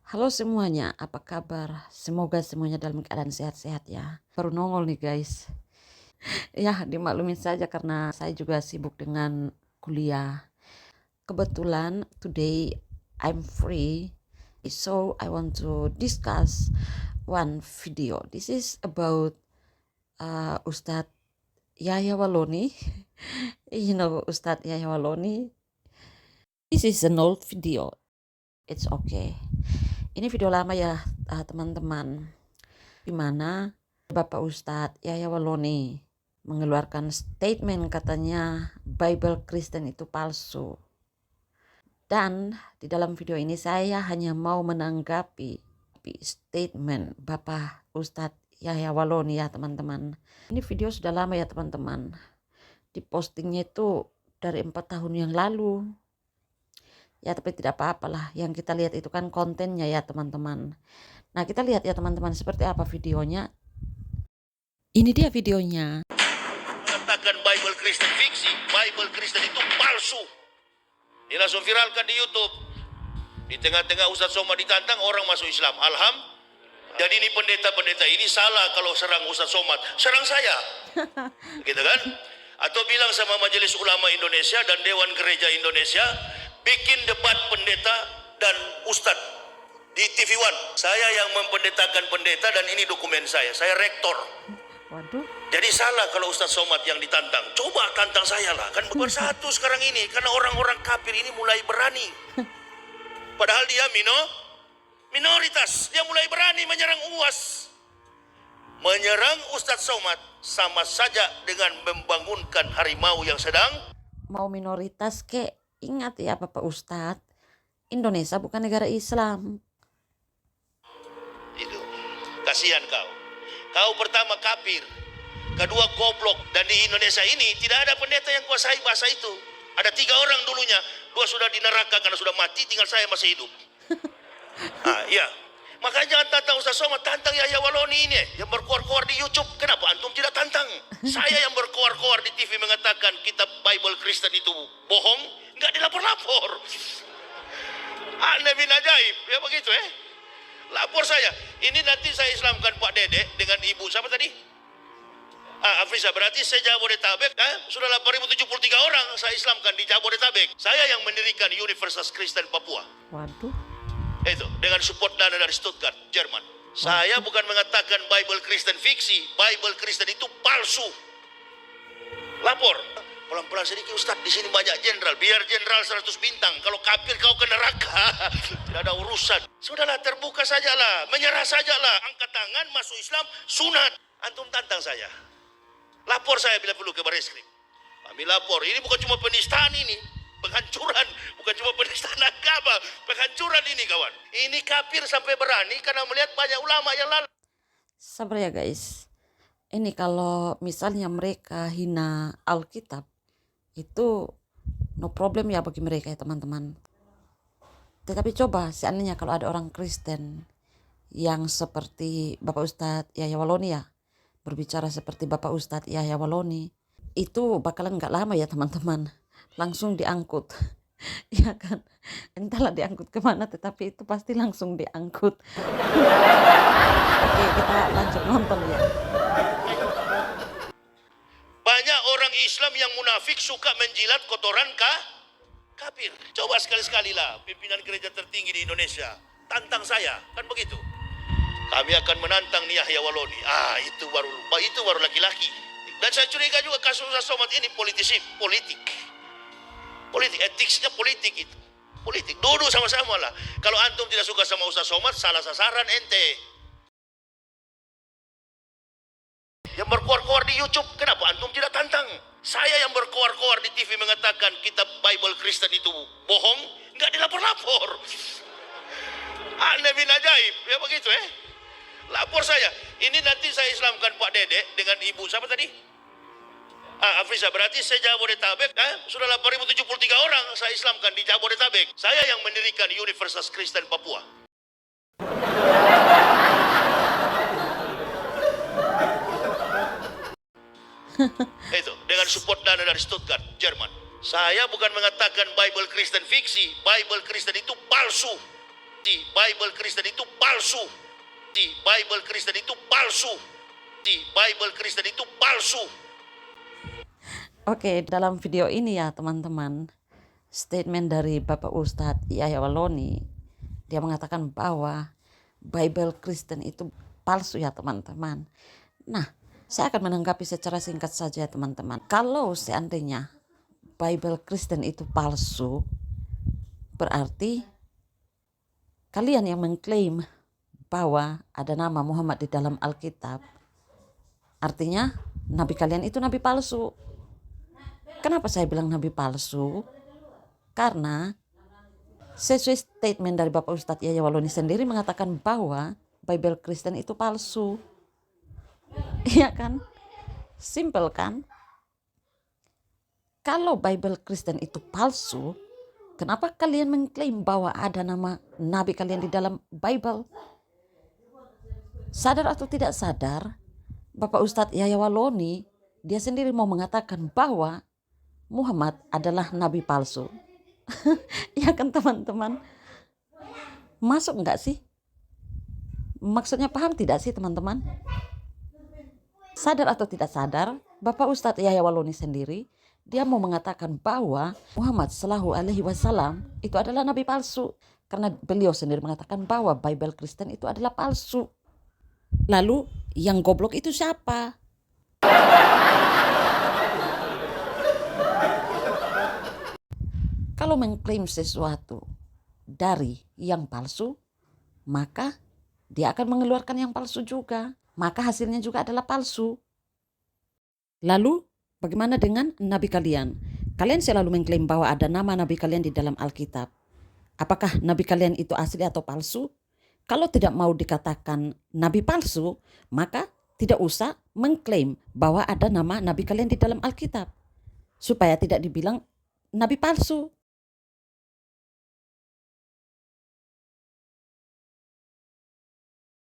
Halo semuanya, apa kabar? Semoga semuanya dalam keadaan sehat-sehat ya. Baru nongol nih guys. Ya, dimaklumin saja karena saya juga sibuk dengan kuliah. Kebetulan today I'm free, so I want to discuss one video. This is about Ustadz Yahya Waloni. You know Ustadz Yahya Waloni. This is an old video. It's okay. Ini video lama ya teman-teman, di mana Bapak Ustadz Yahya Waloni mengeluarkan statement katanya Bible Kristen itu palsu. Dan di dalam video ini saya hanya mau menanggapi statement Bapak Ustadz Yahya Waloni ya teman-teman. Ini video sudah lama ya teman-teman. Dipostingnya itu dari 4 tahun yang lalu. Ya tapi tidak apa-apalah, yang kita lihat itu kan kontennya ya teman-teman. Nah kita lihat ya teman-teman seperti apa videonya. Ini dia videonya. Mengatakan Bible Kristen fiksi, Bible Kristen itu palsu. Dia langsung viralkan di YouTube. Di tengah-tengah Ustaz Somad ditantang, orang masuk Islam. Jadi ini pendeta-pendeta ini salah kalau serang Ustaz Somad. Serang saya. Gitu kan? Atau bilang sama Majelis Ulama Indonesia dan Dewan Gereja Indonesia, bikin debat pendeta dan ustadz di TV One. Saya yang mempendetakan pendeta dan ini dokumen saya rektor. Waduh. Jadi salah kalau Ustadz Somad yang ditantang. Coba tantang saya lah. Kan bersatu sekarang ini. Karena orang-orang kafir ini mulai berani. Padahal dia minoritas. Dia mulai berani menyerang UAS. Menyerang Ustadz Somad sama saja dengan membangunkan harimau yang sedang. Mau minoritas kek, ingat ya Bapak Ustadz, Indonesia bukan negara Islam. Itu. Kasihan kau. Kau pertama kafir. Kedua goblok. Dan di Indonesia ini tidak ada pendeta yang kuasai bahasa itu. Ada 3 orang dulunya. 2 sudah di neraka karena sudah mati, tinggal saya masih hidup. Iya. Makanya jangan tantang Ustaz Somad, tantang Yahya Waloni ini yang berkoar-koar di YouTube. Kenapa antum tidak tantang? Saya yang berkoar-koar di TV mengatakan kitab Bible Kristen itu bohong, nggak dilapor-lapor. Aneh bin ajaib, ya begitu Lapor saya. Ini nanti saya Islamkan Pak Dedek dengan ibu siapa tadi? Afrisa, berarti saya Jabodetabek sudah 8.073 orang saya Islamkan di Jabodetabek. Saya yang mendirikan Universitas Kristen Papua. Waduh. Itu dengan support dana dari Stuttgart, Jerman. Saya bukan mengatakan Bible Kristen fiksi, Bible Kristen itu palsu. Lapor. Pelan-pelan sedikit Ustadz, di sini banyak jenderal. Biar jenderal 100 bintang. Kalau kafir kau ke neraka. Tidak ada urusan. Sudahlah, terbuka sajalah, menyerah sajalah. Angkat tangan, masuk Islam, sunat. Antum tantang saya. Lapor saya bila perlu ke Bareskrim. Kami lapor. Ini bukan cuma penistaan ini. Penghancuran, bukan cuma penistaan agama, penghancuran ini kawan. Ini kafir sampai berani karena melihat banyak ulama yang lalu. Sabar ya guys. Ini kalau misalnya mereka hina Alkitab, itu no problem ya bagi mereka ya teman-teman. Tetapi coba seandainya kalau ada orang Kristen yang seperti Bapak Ustadz Yahya Waloni ya, berbicara seperti Bapak Ustadz Yahya Waloni, itu bakalan gak lama ya teman-teman, langsung diangkut. Ya kan, entahlah diangkut kemana, tetapi itu pasti langsung diangkut. Oke, kita lanjut nonton ya. Banyak orang Islam yang munafik suka menjilat kotoran kafir. Coba sekali-sekali lah pimpinan gereja tertinggi di Indonesia tantang saya, kan begitu. Kami akan menantang Yahya Waloni. Itu baru laki-laki. Dan saya curiga juga kasus Ustaz Somad ini politik, etiknya politik itu. Politik, duduk sama-sama lah. Kalau antum tidak suka sama Ustaz Somad, salah sasaran ente. Yang berkoar-koar di YouTube, kenapa antum tidak tantang? Saya yang berkoar-koar di TV mengatakan kitab Bible Kristen itu bohong, nggak dilapor-lapor. Aneh bin ajaib, ya begitu Lapor saya. Ini nanti saya Islamkan Pak Dedek dengan ibu siapa tadi? Afrisa, berarti saya Jabodetabek sudah 8.073 orang saya Islamkan di Jabodetabek. Saya yang mendirikan Universitas Kristen Papua. Itu dengan support dana dari Stuttgart, Jerman. Saya bukan mengatakan Bible Kristen fiksi, Bible Kristen itu palsu. Di Bible Kristen itu palsu. Di Bible Kristen itu palsu. Di Bible Kristen itu palsu. Oke, dalam video ini ya teman-teman, statement dari Bapak Ustadz Yahya Waloni, dia mengatakan bahwa Bible Kristen itu palsu ya teman-teman. Nah, saya akan menanggapi secara singkat saja teman-teman. Kalau seandainya Bible Kristen itu palsu, berarti kalian yang mengklaim bahwa ada nama Muhammad di dalam Alkitab, artinya nabi kalian itu nabi palsu. Kenapa saya bilang nabi palsu? Karena sesuai statement dari Bapak Ustadz Yahya Waloni sendiri mengatakan bahwa Bible Kristen itu palsu. Iya kan? Simple kan? Kalau Bible Kristen itu palsu, kenapa kalian mengklaim bahwa ada nama nabi kalian di dalam Bible? Sadar atau tidak sadar, Bapak Ustadz Yahya Waloni dia sendiri mau mengatakan bahwa Muhammad adalah nabi palsu. Ya kan teman-teman? Masuk enggak sih? Maksudnya paham tidak sih teman-teman? Sadar atau tidak sadar, Bapak Ustadz Yahya Waloni sendiri dia mau mengatakan bahwa Muhammad Shallallahu Alaihi Wasallam itu adalah nabi palsu, karena beliau sendiri mengatakan bahwa Bible Kristen itu adalah palsu. Lalu yang goblok itu siapa? Kalau mengklaim sesuatu dari yang palsu, maka dia akan mengeluarkan yang palsu juga. Maka hasilnya juga adalah palsu. Lalu bagaimana dengan nabi kalian? Kalian selalu mengklaim bahwa ada nama nabi kalian di dalam Alkitab. Apakah nabi kalian itu asli atau palsu? Kalau tidak mau dikatakan nabi palsu, maka tidak usah mengklaim bahwa ada nama nabi kalian di dalam Alkitab. Supaya tidak dibilang nabi palsu.